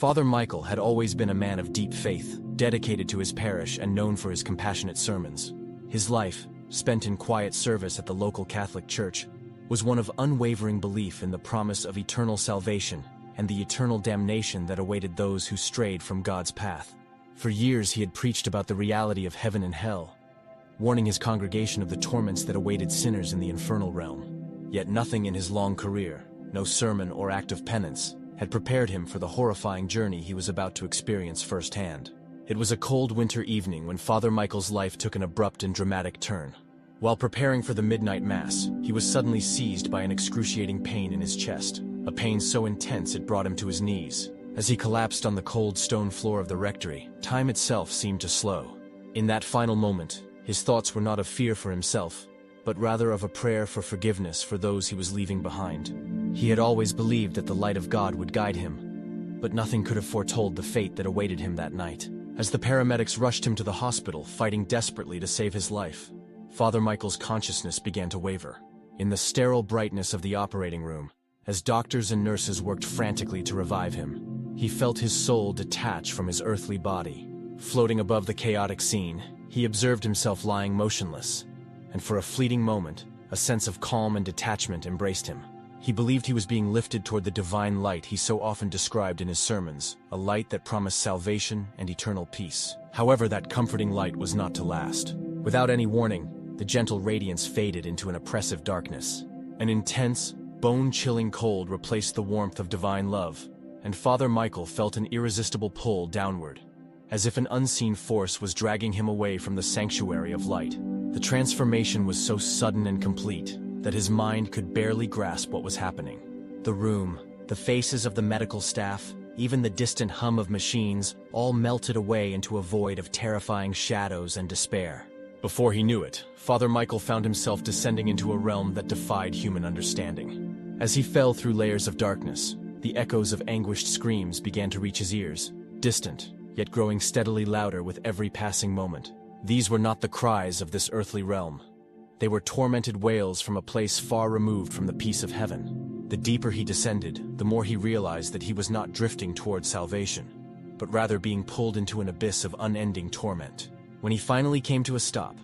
Father Michael had always been a man of deep faith, dedicated to his parish and known for his compassionate sermons. His life, spent in quiet service at the local Catholic Church, was one of unwavering belief in the promise of eternal salvation and the eternal damnation that awaited those who strayed from God's path. For years he had preached about the reality of heaven and hell, warning his congregation of the torments that awaited sinners in the infernal realm. Yet nothing in his long career, no sermon or act of penance, had prepared him for the horrifying journey he was about to experience firsthand. It was a cold winter evening when Father Michael's life took an abrupt and dramatic turn. While preparing for the midnight mass, he was suddenly seized by an excruciating pain in his chest, a pain so intense it brought him to his knees. As he collapsed on the cold stone floor of the rectory, time itself seemed to slow. In that final moment, his thoughts were not of fear for himself, but rather of a prayer for forgiveness for those he was leaving behind. He had always believed that the light of God would guide him, but nothing could have foretold the fate that awaited him that night. As the paramedics rushed him to the hospital, fighting desperately to save his life, Father Michael's consciousness began to waver. In the sterile brightness of the operating room, as doctors and nurses worked frantically to revive him, he felt his soul detach from his earthly body. Floating above the chaotic scene, he observed himself lying motionless, and for a fleeting moment, a sense of calm and detachment embraced him. He believed he was being lifted toward the divine light he so often described in his sermons, a light that promised salvation and eternal peace. However, that comforting light was not to last. Without any warning, the gentle radiance faded into an oppressive darkness. An intense, bone-chilling cold replaced the warmth of divine love, and Father Michael felt an irresistible pull downward, as if an unseen force was dragging him away from the sanctuary of light. The transformation was so sudden and complete that his mind could barely grasp what was happening. The room, the faces of the medical staff, even the distant hum of machines, all melted away into a void of terrifying shadows and despair. Before he knew it, Father Michael found himself descending into a realm that defied human understanding. As he fell through layers of darkness, the echoes of anguished screams began to reach his ears, distant, yet growing steadily louder with every passing moment. These were not the cries of this earthly realm. They were tormented wails from a place far removed from the peace of heaven. The deeper he descended, the more he realized that he was not drifting toward salvation, but rather being pulled into an abyss of unending torment. When he finally came to a stop,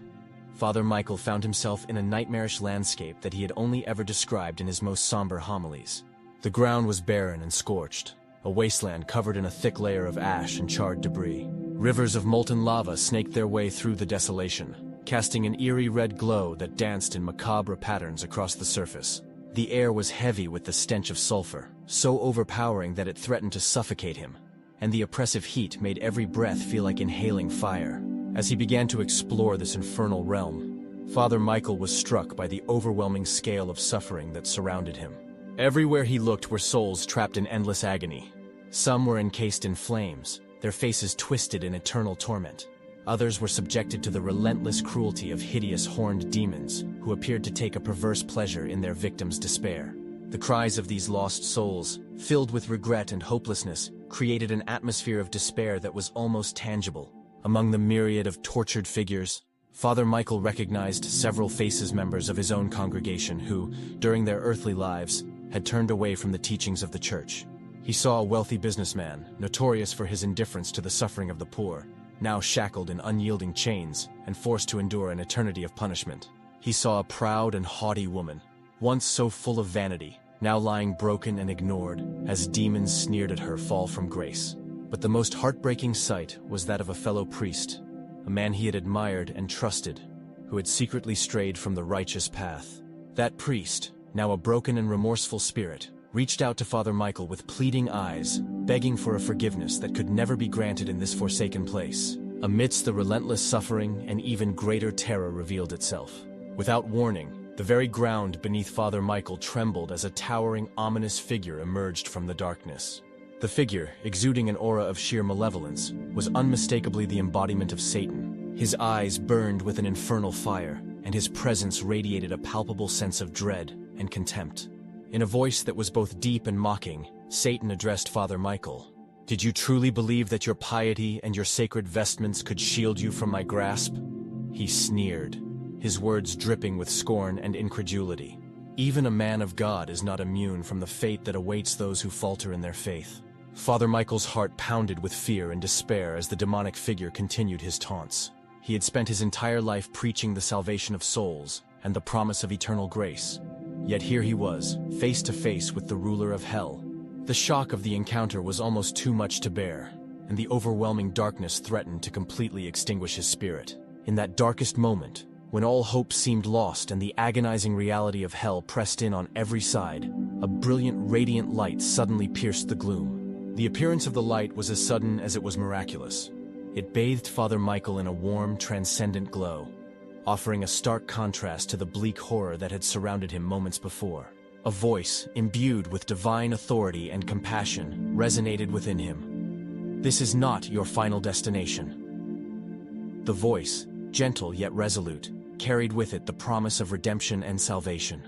Father Michael found himself in a nightmarish landscape that he had only ever described in his most somber homilies. The ground was barren and scorched, a wasteland covered in a thick layer of ash and charred debris. Rivers of molten lava snaked their way through the desolation, casting an eerie red glow that danced in macabre patterns across the surface. The air was heavy with the stench of sulfur, so overpowering that it threatened to suffocate him, and the oppressive heat made every breath feel like inhaling fire. As he began to explore this infernal realm, Father Michael was struck by the overwhelming scale of suffering that surrounded him. Everywhere he looked were souls trapped in endless agony. Some were encased in flames, their faces twisted in eternal torment. Others were subjected to the relentless cruelty of hideous horned demons who appeared to take a perverse pleasure in their victims' despair. The cries of these lost souls, filled with regret and hopelessness, created an atmosphere of despair that was almost tangible. Among the myriad of tortured figures, Father Michael recognized several faces members of his own congregation who, during their earthly lives, had turned away from the teachings of the church. He saw a wealthy businessman, notorious for his indifference to the suffering of the poor, now shackled in unyielding chains and forced to endure an eternity of punishment. He saw a proud and haughty woman, once so full of vanity, now lying broken and ignored as demons sneered at her fall from grace. But the most heartbreaking sight was that of a fellow priest, a man he had admired and trusted, who had secretly strayed from the righteous path. That priest, now a broken and remorseful spirit, reached out to Father Michael with pleading eyes, begging for a forgiveness that could never be granted in this forsaken place. Amidst the relentless suffering, an even greater terror revealed itself. Without warning, the very ground beneath Father Michael trembled as a towering, ominous figure emerged from the darkness. The figure, exuding an aura of sheer malevolence, was unmistakably the embodiment of Satan. His eyes burned with an infernal fire, and his presence radiated a palpable sense of dread and contempt. In a voice that was both deep and mocking, Satan addressed Father Michael. "Did you truly believe that your piety and your sacred vestments could shield you from my grasp?" He sneered, his words dripping with scorn and incredulity. "Even a man of God is not immune from the fate that awaits those who falter in their faith." Father Michael's heart pounded with fear and despair as the demonic figure continued his taunts. He had spent his entire life preaching the salvation of souls and the promise of eternal grace. Yet here he was, face to face with the ruler of hell. The shock of the encounter was almost too much to bear, and the overwhelming darkness threatened to completely extinguish his spirit. In that darkest moment, when all hope seemed lost and the agonizing reality of hell pressed in on every side, a brilliant, radiant light suddenly pierced the gloom. The appearance of the light was as sudden as it was miraculous. It bathed Father Michael in a warm, transcendent glow, offering a stark contrast to the bleak horror that had surrounded him moments before. A voice, imbued with divine authority and compassion, resonated within him. "This is not your final destination." The voice, gentle yet resolute, carried with it the promise of redemption and salvation.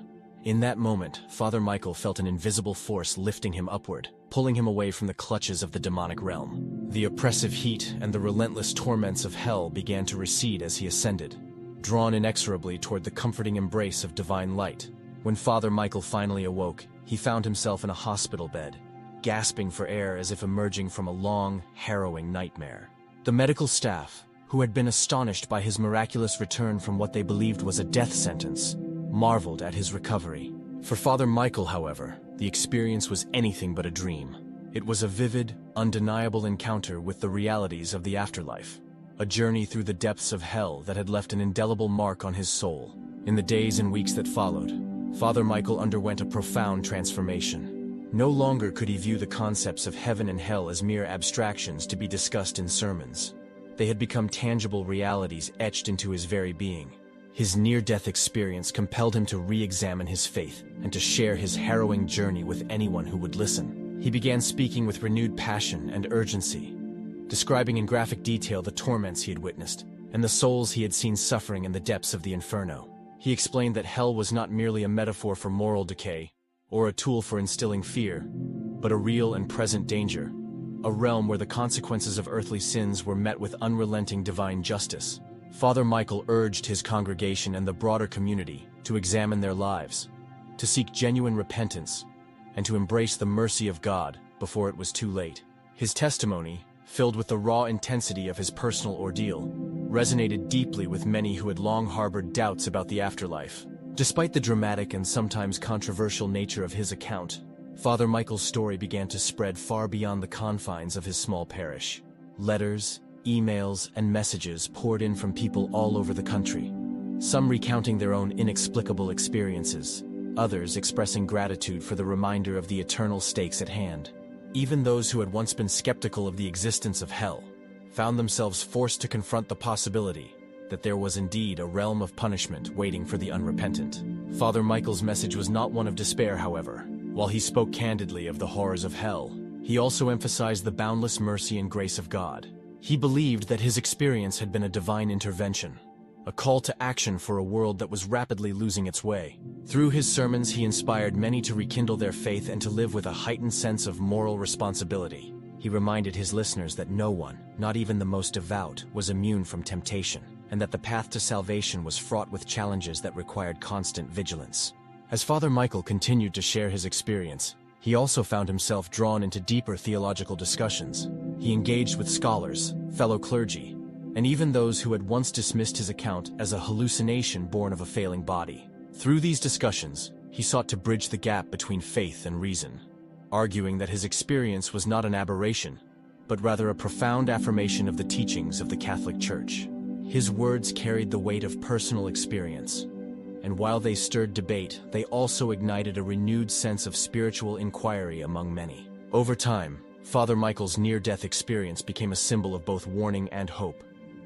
In that moment, Father Michael felt an invisible force lifting him upward, pulling him away from the clutches of the demonic realm. The oppressive heat and the relentless torments of hell began to recede as he ascended, drawn inexorably toward the comforting embrace of divine light. When Father Michael finally awoke, he found himself in a hospital bed, gasping for air as if emerging from a long, harrowing nightmare. The medical staff, who had been astonished by his miraculous return from what they believed was a death sentence, marveled at his recovery. For Father Michael, however, the experience was anything but a dream. It was a vivid, undeniable encounter with the realities of the afterlife, a journey through the depths of hell that had left an indelible mark on his soul. In the days and weeks that followed, Father Michael underwent a profound transformation. No longer could he view the concepts of heaven and hell as mere abstractions to be discussed in sermons. They had become tangible realities etched into his very being. His near-death experience compelled him to re-examine his faith and to share his harrowing journey with anyone who would listen. He began speaking with renewed passion and urgency, describing in graphic detail the torments he had witnessed and the souls he had seen suffering in the depths of the inferno. He explained that hell was not merely a metaphor for moral decay or a tool for instilling fear, but a real and present danger, a realm where the consequences of earthly sins were met with unrelenting divine justice. Father Michael urged his congregation and the broader community to examine their lives, to seek genuine repentance, and to embrace the mercy of God before it was too late. His testimony, filled with the raw intensity of his personal ordeal, resonated deeply with many who had long harbored doubts about the afterlife. Despite the dramatic and sometimes controversial nature of his account, Father Michael's story began to spread far beyond the confines of his small parish. Letters, emails, and messages poured in from people all over the country, some recounting their own inexplicable experiences, others expressing gratitude for the reminder of the eternal stakes at hand. Even those who had once been skeptical of the existence of hell found themselves forced to confront the possibility that there was indeed a realm of punishment waiting for the unrepentant. Father Michael's message was not one of despair, however. While he spoke candidly of the horrors of hell, he also emphasized the boundless mercy and grace of God. He believed that his experience had been a divine intervention, a call to action for a world that was rapidly losing its way. Through his sermons, he inspired many to rekindle their faith and to live with a heightened sense of moral responsibility. He reminded his listeners that no one, not even the most devout, was immune from temptation, and that the path to salvation was fraught with challenges that required constant vigilance. As Father Michael continued to share his experience, he also found himself drawn into deeper theological discussions. He engaged with scholars, fellow clergy, and even those who had once dismissed his account as a hallucination born of a failing body. Through these discussions, he sought to bridge the gap between faith and reason, arguing that his experience was not an aberration, but rather a profound affirmation of the teachings of the Catholic Church. His words carried the weight of personal experience, and while they stirred debate, they also ignited a renewed sense of spiritual inquiry among many. Over time, Father Michael's near-death experience became a symbol of both warning and hope,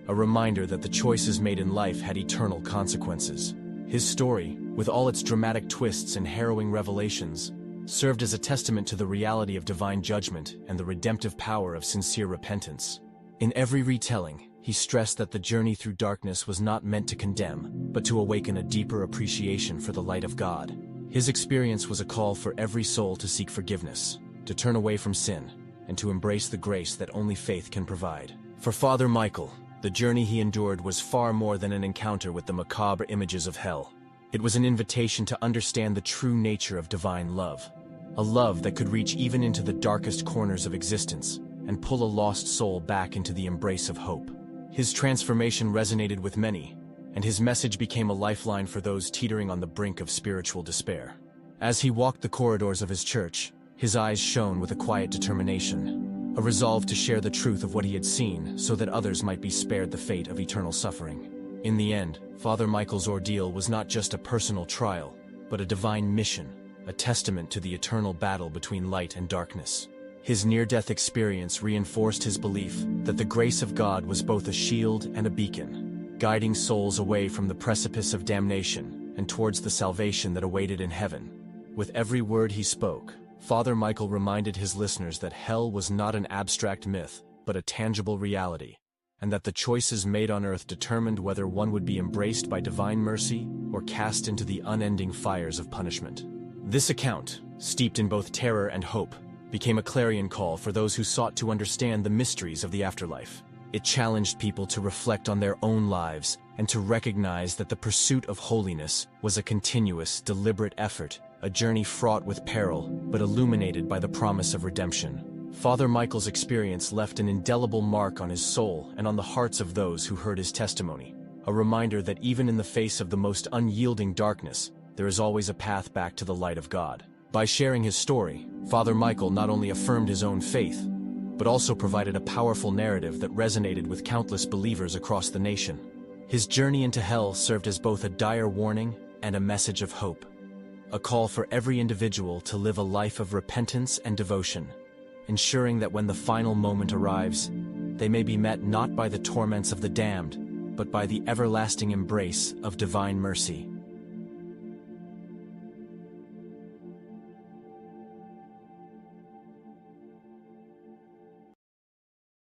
a reminder that the choices made in life had eternal consequences. His story, with all its dramatic twists and harrowing revelations, served as a testament to the reality of divine judgment and the redemptive power of sincere repentance. In every retelling, he stressed that the journey through darkness was not meant to condemn, but to awaken a deeper appreciation for the light of God. His experience was a call for every soul to seek forgiveness, to turn away from sin, and to embrace the grace that only faith can provide. For Father Michael, the journey he endured was far more than an encounter with the macabre images of hell. It was an invitation to understand the true nature of divine love, a love that could reach even into the darkest corners of existence and pull a lost soul back into the embrace of hope. His transformation resonated with many, and his message became a lifeline for those teetering on the brink of spiritual despair. As he walked the corridors of his church, his eyes shone with a quiet determination, a resolve to share the truth of what he had seen so that others might be spared the fate of eternal suffering. In the end, Father Michael's ordeal was not just a personal trial, but a divine mission, a testament to the eternal battle between light and darkness. His near-death experience reinforced his belief that the grace of God was both a shield and a beacon, guiding souls away from the precipice of damnation and towards the salvation that awaited in heaven. With every word he spoke, Father Michael reminded his listeners that hell was not an abstract myth, but a tangible reality, and that the choices made on earth determined whether one would be embraced by divine mercy or cast into the unending fires of punishment. This account, steeped in both terror and hope, became a clarion call for those who sought to understand the mysteries of the afterlife. It challenged people to reflect on their own lives and to recognize that the pursuit of holiness was a continuous, deliberate effort, a journey fraught with peril, but illuminated by the promise of redemption. Father Michael's experience left an indelible mark on his soul and on the hearts of those who heard his testimony, a reminder that even in the face of the most unyielding darkness, there is always a path back to the light of God. By sharing his story, Father Michael not only affirmed his own faith, but also provided a powerful narrative that resonated with countless believers across the nation. His journey into hell served as both a dire warning and a message of hope, a call for every individual to live a life of repentance and devotion, ensuring that when the final moment arrives, they may be met not by the torments of the damned, but by the everlasting embrace of divine mercy.